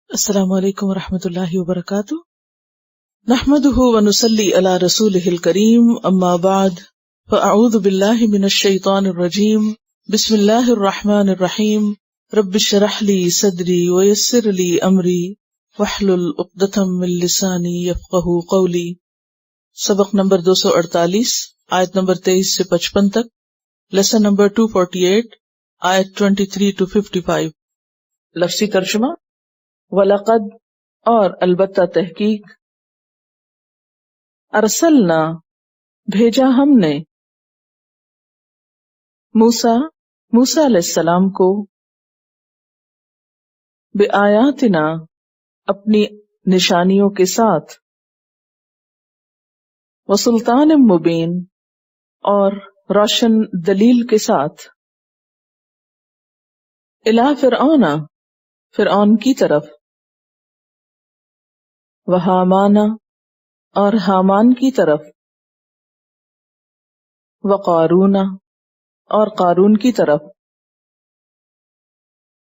السلام علیکم ورحمۃ اللہ وبرکاتہ، نحمده ونصلی علی رسولہ الکریم، اما بعد فاعوذ باللہ من الشیطان الرجیم، بسم اللہ الرحمن الرحیم، رب اشرح لی صدری ویسر لی امری واحلل عقدۃ من لسانی یفقہوا قولی۔ سبق نمبر 248، آیت نمبر 23 سے 55 تک، لیسن نمبر 248، آیت 23 to 55۔ لفظی ترجمہ: وَلَقَدْ اور البتہ تحقیق، ارسلنا بھیجا ہم نے، موسیٰ علیہ السلام کو، بآیاتنا اپنی نشانیوں کے ساتھ، وسلطان مبین اور روشن دلیل کے ساتھ، الی فرعون کی طرف، وہامان اور حامان کی طرف، وقارون اور قارون کی طرف۔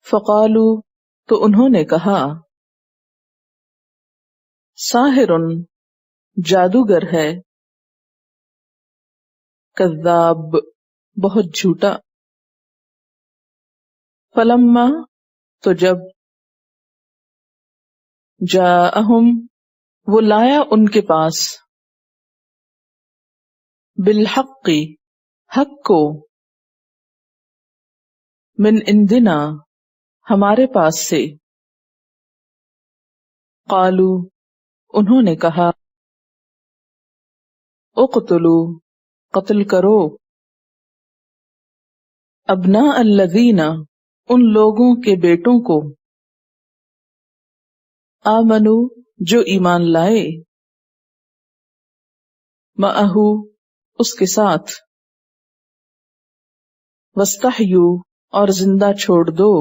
فقالو تو انہوں نے کہا، ساحر جادوگر ہے، کذاب بہت جھوٹا۔ فلما تو جب، جاءہم وہ لایا ان کے پاس، بالحق حق کو، من عندنا ہمارے پاس سے، قالو انہوں نے کہا، اقتلوا قتل کرو، ابناء الذین ان لوگوں کے بیٹوں کو، آمنو جو ایمان لائے، معہ اس کے ساتھ، واستحیوا اور زندہ چھوڑ دو،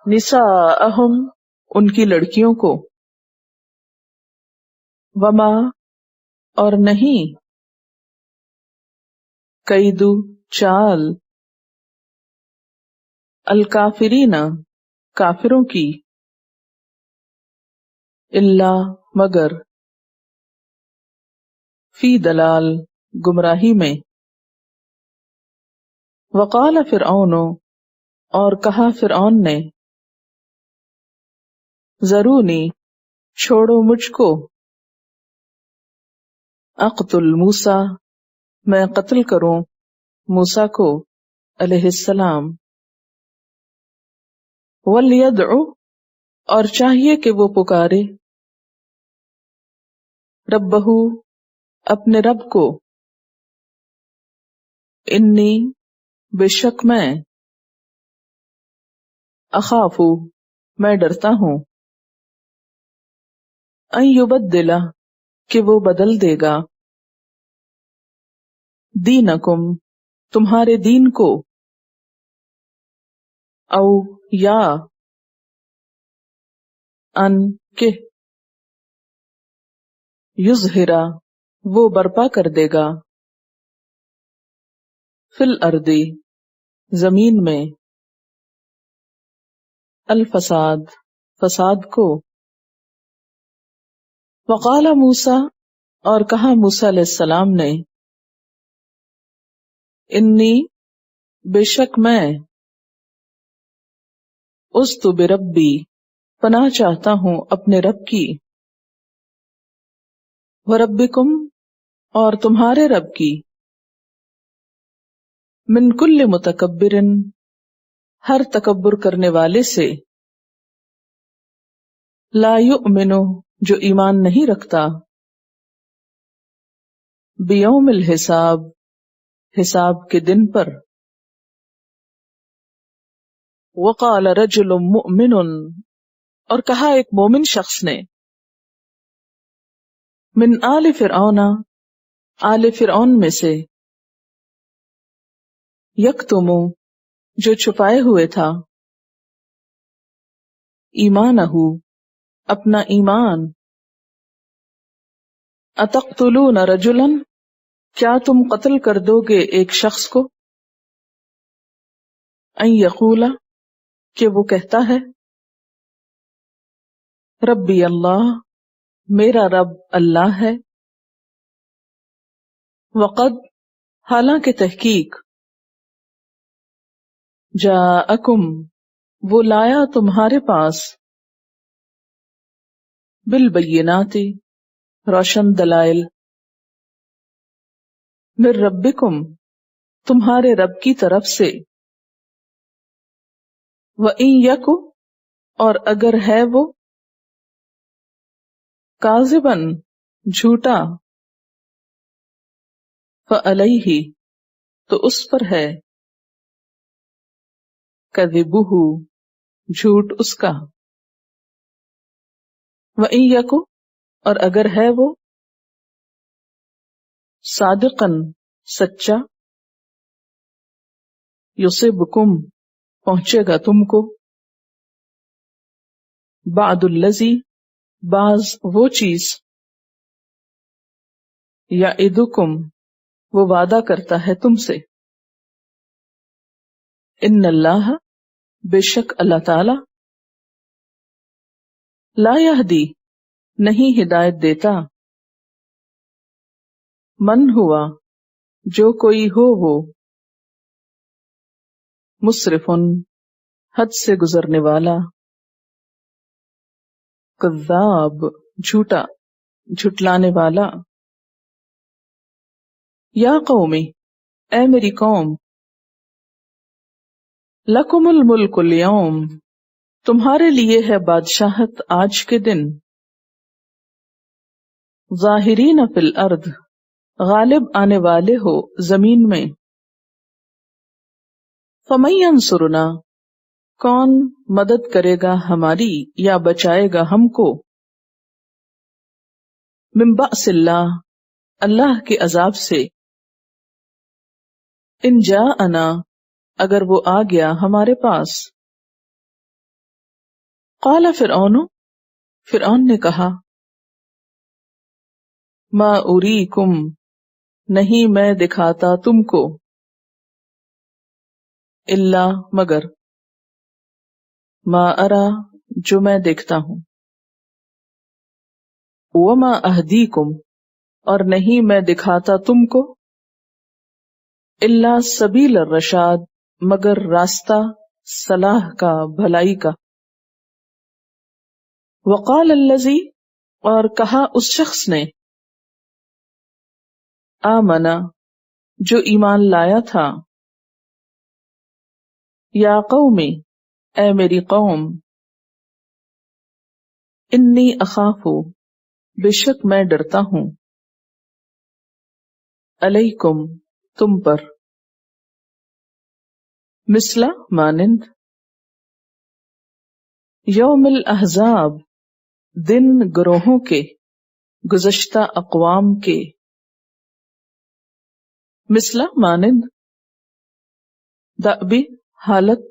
نساءہم ان کی لڑکیوں کو، وما اور نہیں، کیدو چال، الکافرین کافروں کی، الا مگر، فی دلال گمراہی میں۔ وقال فرعون اور کہا فرعون نے، ذرونی چھوڑو مجھ کو، اقتل موسیٰ میں قتل کروں موسیٰ کو علیہ السلام، ولیدع اور چاہیے کہ وہ پکارے، ربہ اپنے رب کو، انی بے شک میں، اخاف میں ڈرتا ہوں، ان یبدل کہ وہ بدل دے گا، دینکم تمہارے دین کو، او یا ان کہ، یظہرا وہ برپا کر دے گا، فی الارض زمین میں، الفساد فساد کو۔ وقال موسیٰ اور کہا موسیٰ علیہ السلام نے، انی بے شک میں، اذت بربی پناہ چاہتا ہوں اپنے رب کی، وربکم اور تمہارے رب کی، من کل متکبر ہر تکبر کرنے والے سے، لا یؤمن جو ایمان نہیں رکھتا، بیوم الحساب حساب کے دن پر۔ وقال رجل مؤمن اور کہا ایک مومن شخص نے، من آل فرعون آل فرعون میں سے، یکتم جو چھپائے ہوئے تھا، ایمانہ اپنا ایمان، اتقتلون رجلا کیا تم قتل کر دو گے ایک شخص کو، ان یقولا کہ وہ کہتا ہے، ربی اللہ، میرا رب اللہ ہے، وقد، حالانکہ تحقیق، جاءکم، وہ لایا تمہارے پاس، بالبینات، روشن دلائل، من ربکم، تمہارے رب کی طرف سے، وَإِن یکو، اور اگر ہے وہ، کاذباً، جھوٹا، فعلیہ، تو اس پر ہے، کذبہ، جھوٹ اس کا، وَإِن یکو، اور اگر ہے وہ، صادقاً، سچا، یصبکم، پہنچے گا تم کو، بعد الذی، بعض وہ چیز، یعدکم، وہ وعدہ کرتا ہے تم سے، ان اللہ، بے شک اللہ تعالی، لا یہدی، نہیں ہدایت دیتا، من ہوا، جو کوئی ہو وہ، مسرفن، حد سے گزرنے والا، کذاب، جھوٹا، جھٹلانے والا، یا قومی، اے میری قوم، لکم الملک اليوم، تمہارے لیے ہے بادشاہت آج کے دن، ظاہرین فی الارض، غالب آنے والے ہو زمین میں، فمن ینصرنا، کون مدد کرے گا ہماری یا بچائے گا ہم کو، من بأس اللہ، اللہ کے عذاب سے، ان جاءنا، اگر وہ آ گیا ہمارے پاس، قال فرعون، فرعون نے کہا، ما اریکم، نہیں میں دکھاتا تم کو، الا، مگر، ما ارا، جو میں دیکھتا ہوں، وما اہدیکم، اور نہیں میں دکھاتا تم کو، الا سبیل الرشاد، مگر راستہ صلاح کا، بھلائی کا، وقال الذی، اور کہا اس شخص نے، آمنا، جو ایمان لایا تھا، یا قومی، اے میری قوم، انی اخاف، بے شک میں ڈرتا ہوں، علیکم، تم پر، مثلا، مانند، یوم الاحزاب، دن گروہوں کے، گزشتہ اقوام کے، مثلا، مانند، دأبی، حالت،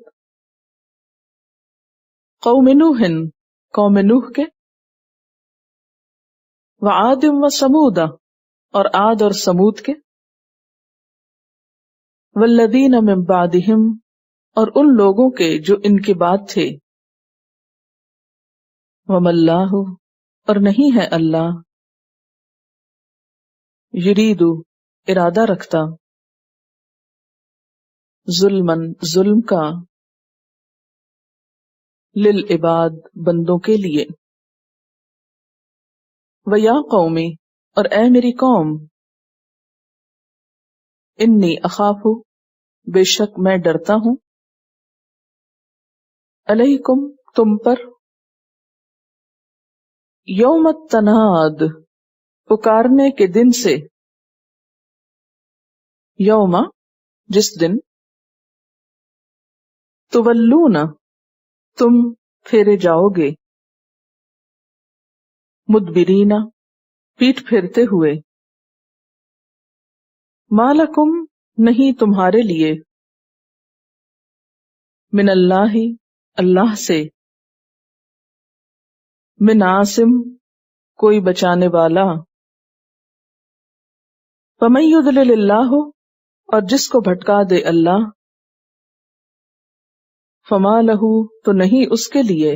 قوم نوح، قوم نوح کے، وعاد و سمود، اور عاد اور سمود کے، والذین من بعدہم، اور ان لوگوں کے جو ان کے بعد تھے، وما اللہ، اور نہیں ہے اللہ، یرید، ارادہ رکھتا، ظلمن، ظلم کا، للعباد، بندوں کے لیے، ویا قومی، اور اے میری قوم، انی اخاف، بے شک میں ڈرتا ہوں، علیکم، تم پر، یوم التناد، پکارنے کے دن سے، یوم، جس دن، تولون، تم پھیرے جاؤ گے، مدبرین، پیٹ پھیرتے ہوئے، مالکم، نہیں تمہارے لیے، من اللہ، اللہ سے، من عاصم، کوئی بچانے والا، فمن یضلل اللہ، اور جس کو بھٹکا دے اللہ، فما لہ، تو نہیں اس کے لیے،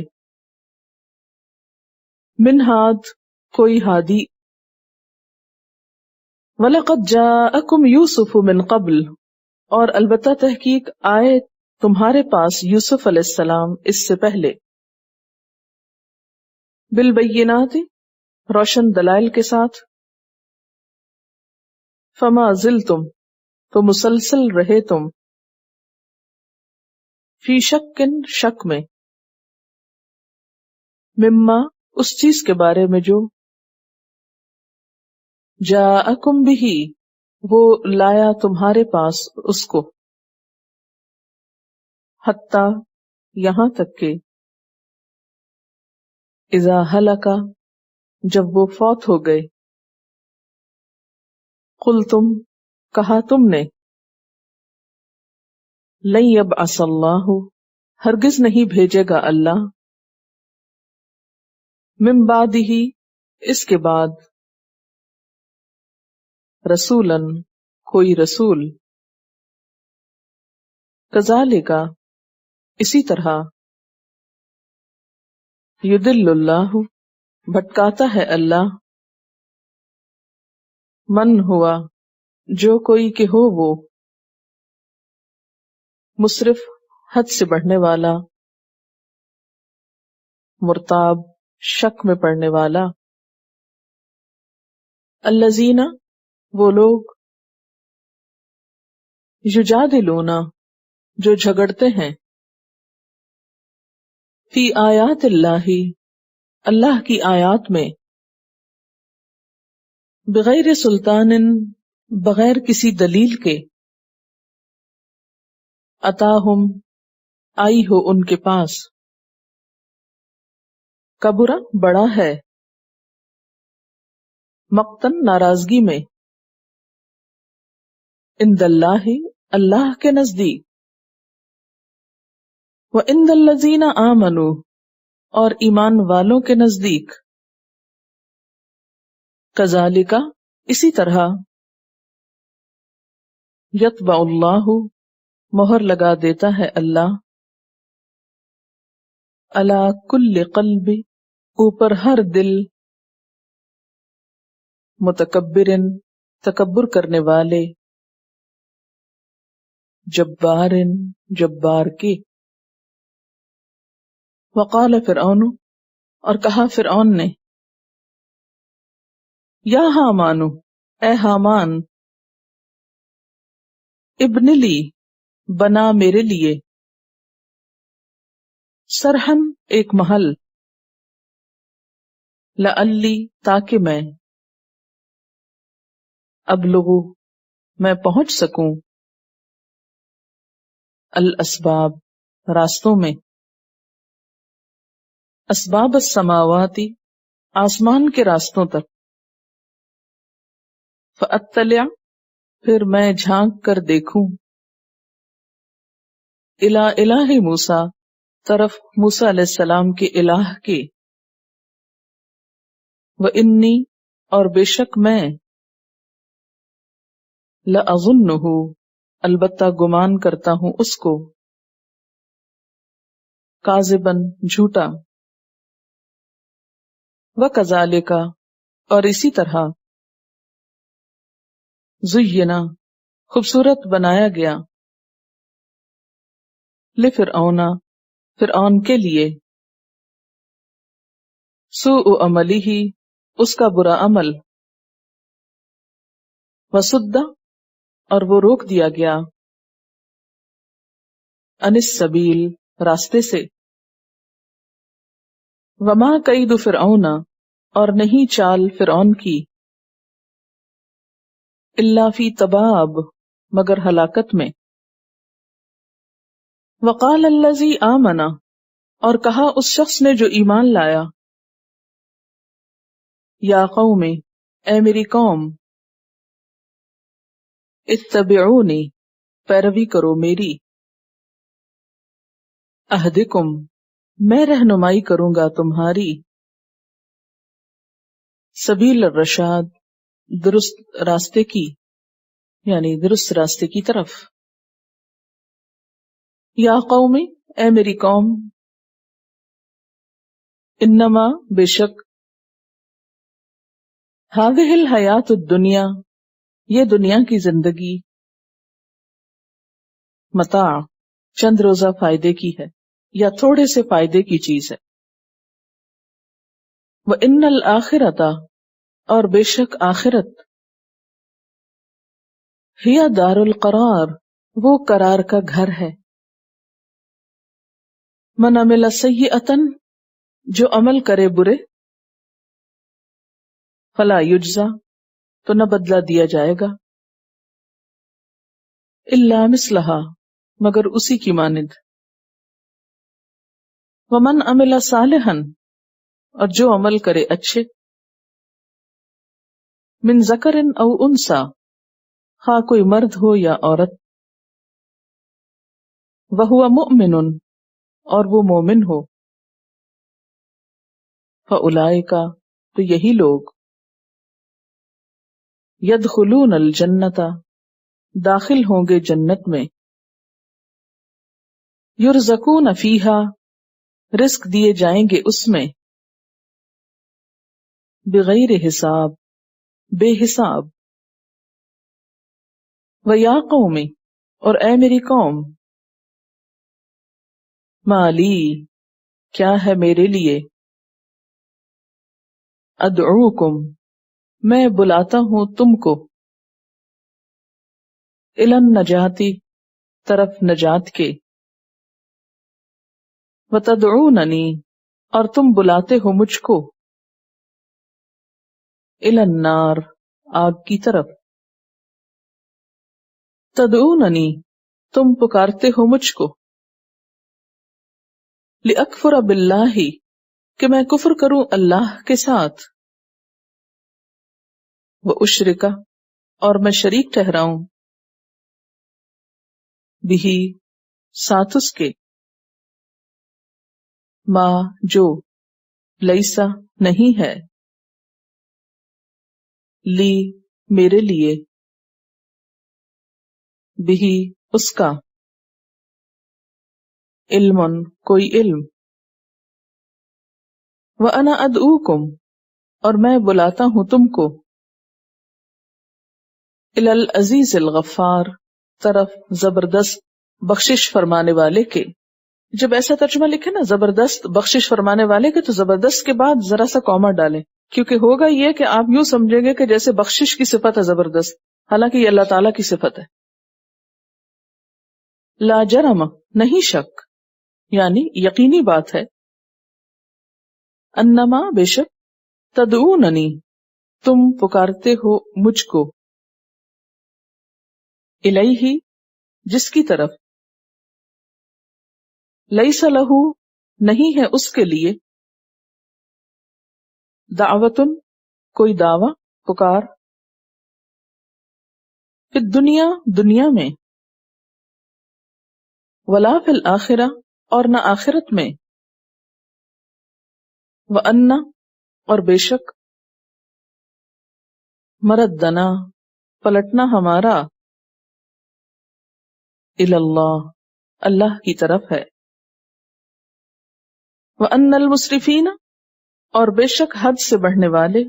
من ہاد کوئی ہادی، وَلَقَدْ جَاءَكُمْ يُوسُفُ مِنْ قَبْلُ اور البتہ تحقیق آئے تمہارے پاس یوسف علیہ السلام اس سے پہلے، بالبینات روشن دلائل کے ساتھ، فما زلتم تو مسلسل رہے تم، فی شکن شک میں، مما اس چیز کے بارے میں جو، جاءکم بہ وہ لایا تمہارے پاس اس کو، حتی یہاں تک کہ، اذا ہلکا جب وہ فوت ہو گئے، قلتم کہا تم نے، لن یبعث اللہ ہرگز نہیں بھیجے گا اللہ، من بعدہ اس کے بعد، رسولاً کوئی رسول، کذالک اسی طرح، یضل اللہ بھٹکاتا ہے اللہ، من ہوا جو کوئی کہ ہو وہ، مسرف حد سے بڑھنے والا، مرتاب شک میں پڑنے والا، الذین وہ لوگ، یجادلون جو جھگڑتے ہیں، فی آیات اللہ اللہ کی آیات میں، بغیر سلطان بغیر کسی دلیل کے، اتاہم آئی ہو ان کے پاس، کبرا بڑا ہے، مقتن ناراضگی میں، عند اللہ اللہ کے نزدیک، وعند الذین آمنوا اور ایمان والوں کے نزدیک، کذالک اسی طرح، یطبع اللہ مہر لگا دیتا ہے اللہ، علی کل قلب اوپر ہر دل، متکبر تکبر کرنے والے، جبار جبار کے، وقال فرعون اور کہا فرعون نے، یا حامان اے حامان، ابن لی بنا میرے لیے، سرحن ایک محل، لعلی تاکہ میں، ابلغ میں پہنچ سکوں، الاسباب راستوں میں، اسباب السماواتی آسمان کے راستوں تک، فاطلع پھر میں جھانک کر دیکھوں، الی الہ موسیٰ طرف موسیٰ علیہ السلام کے الہ کے، وانی اور بے شک میں، لأظنہ البتہ گمان کرتا ہوں اس کو، کاذباً جھوٹا، وکذالک اور اسی طرح، زینا خوبصورت بنایا گیا، لفرعون فرعون کے لیے، سوء عملہ اس کا برا عمل، وصد اور وہ روک دیا گیا، عن السبیل راستے سے، وما کید فرعون اور نہیں چال فرعون کی، الا فی تباب مگر ہلاکت میں، وقال الذی آمن اور کہا اس شخص نے جو ایمان لایا، یا قوم اے میری قوم، اتبعونی پیروی کرو میری، اہدکم میں رہنمائی کروں گا تمہاری، سبیل الرشاد درست راستے کی، یعنی درست راستے کی طرف، یا قومی اے میری قوم، انما بے شک هذه الحیات الدنیا، یہ دنیا کی زندگی، متاع، چند روزہ فائدے کی ہے یا تھوڑے سے فائدے کی چیز ہے۔ وَإِنَّ الْآخِرَةَ، اور بے شک آخرت، ہی دار القرار، وہ قرار کا گھر ہے۔ من عمل سیئۃ، جو عمل کرے برے، فلا یجزا، تو نہ بدلہ دیا جائے گا، الا مثلہا، مگر اسی کی مانند۔ ومن عمل صالحا، اور جو عمل کرے اچھے، من ذکر او انثی، خواہ کوئی مرد ہو یا عورت، وہو مؤمن، اور وہ مومن ہو، فاولئک، تو یہی لوگ، یدخلون الجنۃ، داخل ہوں گے جنت میں، یرزقون فیہا، رزق دیے جائیں گے اس میں، بغیر حساب، بے حساب۔ وَيَا قَوْمِ، اور اے میری قوم، مَا لِی، کیا ہے میرے لیے، ادعوکم، میں بلاتا ہوں تم کو، الی النجاۃ، طرف نجات کے، وتدعوننی، اور تم بلاتے ہو مجھ کو، الی النار، آگ کی طرف، تدعوننی، تم پکارتے ہو مجھ کو، لأکفر باللہ، کہ میں کفر کروں اللہ کے ساتھ، واشرک، اور میں شریک ٹھہراؤں، بہ، ساتھ اس کے، ما، جو، لیسا، نہیں ہے، لی، میرے لیے، بہ، اس کا، علم، کوئی علم، وانا ادعوکم، اور میں بلاتا ہوں تم کو، الی العزیز الغفار، طرف زبردست بخشش فرمانے والے کے۔ جب ایسا ترجمہ لکھے نا زبردست بخشش فرمانے والے کے، تو زبردست کے بعد ذرا سا کوما ڈالیں، کیونکہ ہوگا یہ کہ آپ یوں سمجھیں گے کہ جیسے بخشش کی صفت ہے زبردست، حالانکہ یہ اللہ تعالیٰ کی صفت ہے۔ لا جرم، نہیں شک، یعنی یقینی بات ہے، انما، بے شک، تدعوننی، تم پکارتے ہو مجھ کو، الیہ، جس کی طرف، لیس لہ، نہیں ہے اس کے لیے، دعوتن، کوئی دعوی، پکار، فی الدنیا، دنیا میں، ولا فی الآخرہ، اور نہ آخرت میں، وان، اور بے شک، مردنا، پلٹنا ہمارا، الی اللہ، اللہ کی طرف ہے، وان المسرفین، اور بے شک حد سے بڑھنے والے،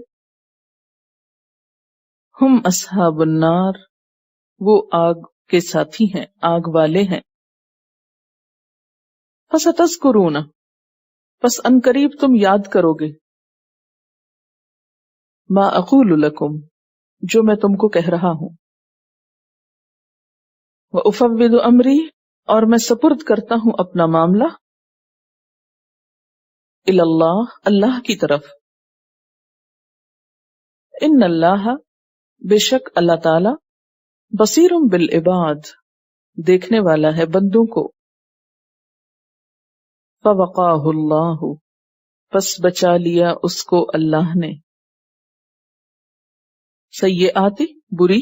ہم اصحاب النار، وہ آگ کے ساتھی ہیں، آگ والے ہیں۔ فستذکرون، پس ان قریب تم یاد کرو گے، ما اقول لکم، جو میں تم کو کہہ رہا ہوں، وافوض امری، اور میں سپرد کرتا ہوں اپنا معاملہ، الی اللہ، اللہ کی طرف، ان اللہ، بے شک اللہ تعالی، بصیر بالعباد، دیکھنے والا ہے بندوں کو، فوقاہ اللہ، پس بچا لیا اس کو اللہ نے، سیئات، بری،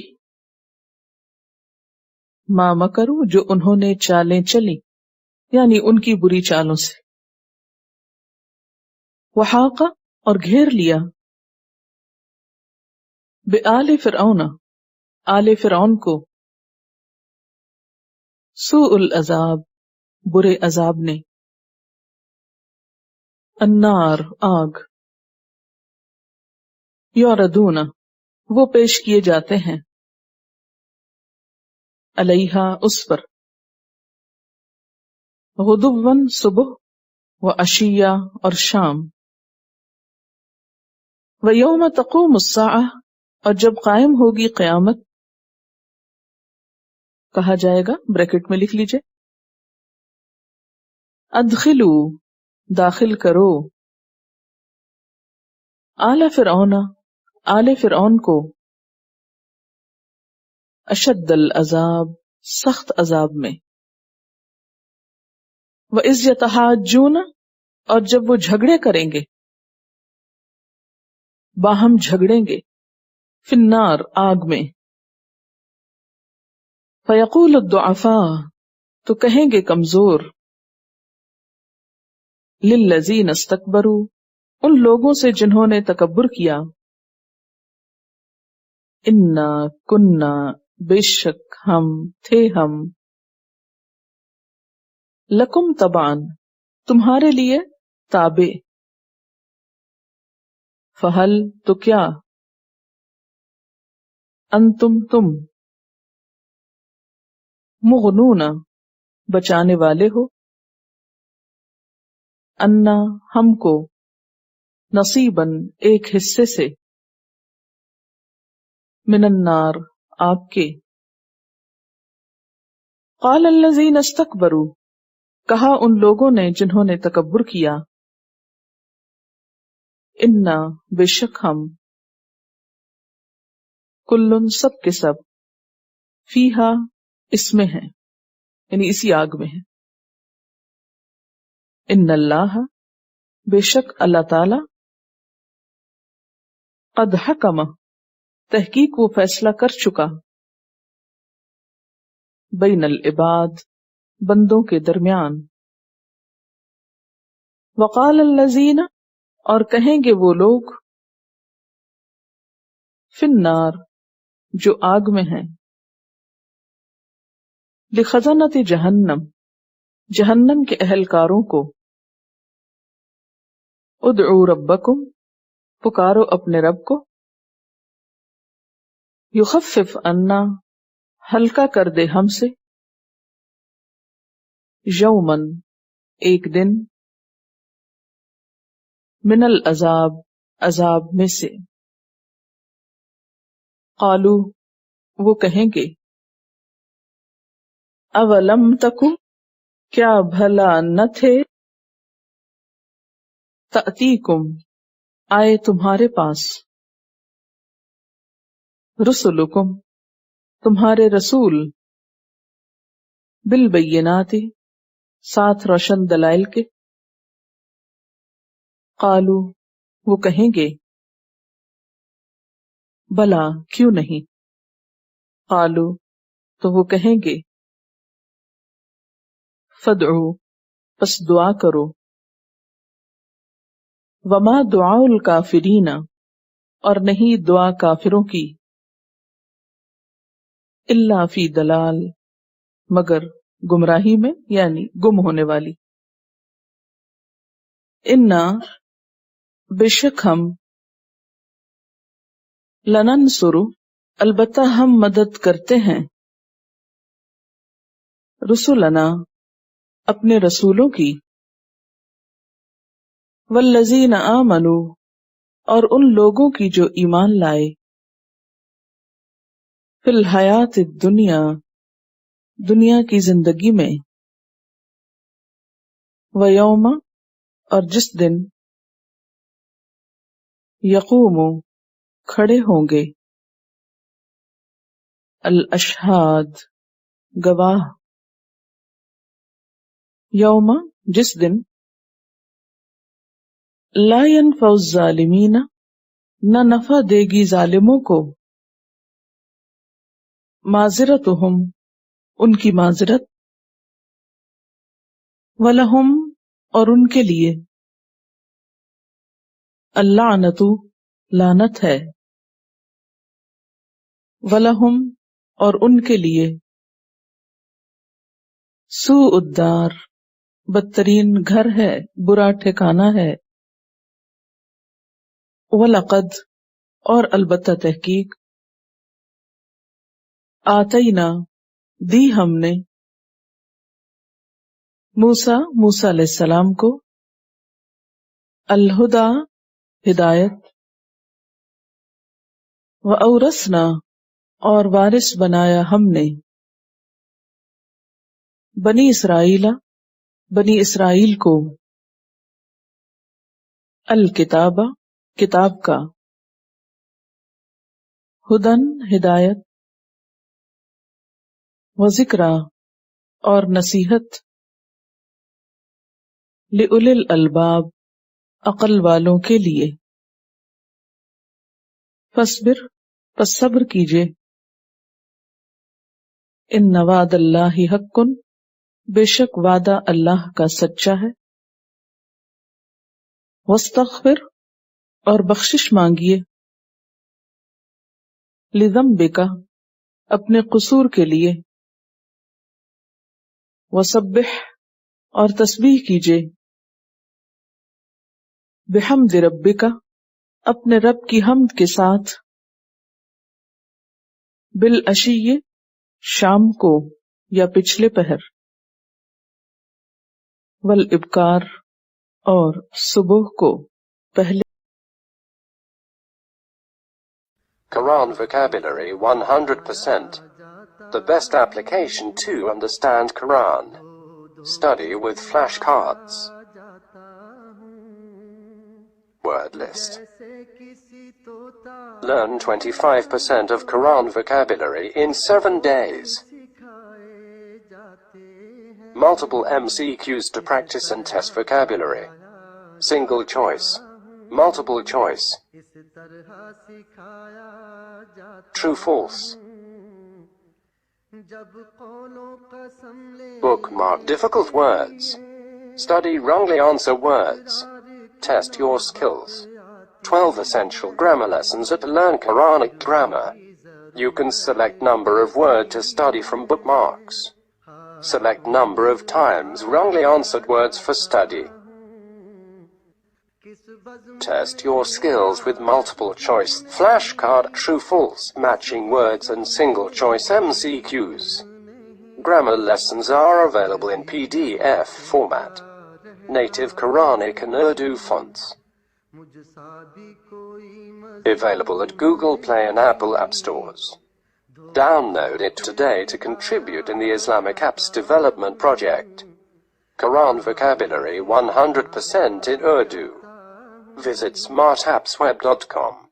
ما مکروا، جو انہوں نے چالیں چلی، یعنی ان کی بری چالوں سے، وحاق، اور گھیر لیا، بآل فرعون، آل فرعون کو، سوء العذاب، برے عذاب نے، النار، آگ، یعرضون وہ پیش کیے جاتے ہیں، علیہا اس پر، غدواً صبح، و عشیہ اور شام، و یوم تقوم الساعہ اور جب قائم ہوگی قیامت، کہا جائے گا بریکٹ میں لکھ لیجئے، ادخلوا داخل کرو، آل فرعون آل فرعون کو، اشد العذاب سخت عذاب میں، وَإِذْ يَتَحَاجُّونَ اور جب وہ جھگڑے کریں گے، باہم جھگڑیں گے، فی النار آگ میں، فَيَقُولُ الضُّعَفَاءُ تو کہیں گے کمزور، لِلَّذِينَ اسْتَكْبَرُوا ان لوگوں سے جنہوں نے تکبر کیا، انا کننا بے شک ہم تھے ہم، لکم تبعن تمہارے لیے تابع، فہل تو کیا، انتم تم، مغنون بچانے والے ہو، انا ہم کو، نصیباً ایک حصے سے، من النار آگ کے، قال الذین استکبروا کہا ان لوگوں نے جنہوں نے تکبر کیا، انا بے شک ہم، کلن سب کے سب، فیہا اس میں ہیں یعنی اسی آگ میں ہیں، ان اللہ بے شک اللہ تعالی، قد حکم تحقیق وہ فیصلہ کر چکا، بین العباد بندوں کے درمیان، وقال الذین اور کہیں گے وہ لوگ، فی النار جو آگ میں ہیں، لخزنۃ جہنم جہنم کے اہلکاروں کو، ادعوا ربکم پکارو اپنے رب کو، یخفف عنا ہلکا کر دے ہم سے، یومن ایک دن، من العذاب عذاب میں سے، قالو وہ کہیں گے، اولم تکو کیا بھلا نہ تھے، تأتیکم آئے تمہارے پاس، رسلکم تمہارے رسول، بالبینات ساتھ روشن دلائل کے، قالو وہ کہیں گے، بلا کیوں نہیں، قالو تو وہ کہیں گے، فادعوا پس دعا کرو، وما دعاء الکافرین اور نہیں دعا کافروں کی، الا فی دلال مگر گمراہی میں یعنی گم ہونے والی، انا بے شک ہم، لننصر البتہ ہم مدد کرتے ہیں، رسولنا اپنے رسولوں کی، والذین آمنوا اور ان لوگوں کی جو ایمان لائے، فی الحیات الدنیا دنیا کی زندگی میں، ویوم اور جس دن، یقوم کھڑے ہوں گے، الاشہاد گواہ، یوم جس دن، لا ینفع الظالمین نہ نفع دے گی ظالموں کو، معذرتہم ان کی معذرت، ولہم اور ان کے لیے، اللعنۃ لعنت ہے، ولہم اور ان کے لیے، سوء الدار بدترین گھر ہے، برا ٹھکانہ ہے، وَلَقَدْ اور البتہ تحقیق، آتینا دی ہم نے، موسیٰ علیہ السلام کو، الہدا ہدایت، وَأَوْرَثْنَا اور وارث بنایا ہم نے، بنی اسرائیل کو، الکتاب کتاب کا، ہدن ہدایت، وذکریٰ اور نصیحت، لِأُولِي الْأَلْبَابِ عقل والوں کے لیے، فاصبر پس صبر کیجئے، ان وعد اللہ حق بے شک وعدہ اللہ کا سچا ہے، واستغفر اور بخشش مانگیے، لذنبک اپنے قصور کے لیے، وسبح اور تسبیح کیجئے، بحمد ربک اپنے رب کی حمد کے ساتھ، بالعشی شام کو یا پچھلے پہر، والابکار اور صبح کو پہلے۔ Quran vocabulary 100%. The best application to understand Quran. Study with flashcards. Word list. Learn 25% of Quran vocabulary in 7 days. Multiple MCQs to practice and test vocabulary. Single choice. Multiple choice. True false. Bookmark difficult words. Study wrongly answer words. Test your skills. 12 essential grammar lessons at Learn Quranic Grammar. You can select number of words to study from bookmarks. Select number of times wrongly answered words for study. Test your skills with multiple choice flashcard true false matching words and single choice MCQs. Grammar lessons are available in PDF format. Native Quranic and Urdu fonts. Available at Google Play and Apple App Stores. Download it today to contribute in the Islamic Apps Development Project. Quran vocabulary 100% in Urdu. Visit smartappsweb.com.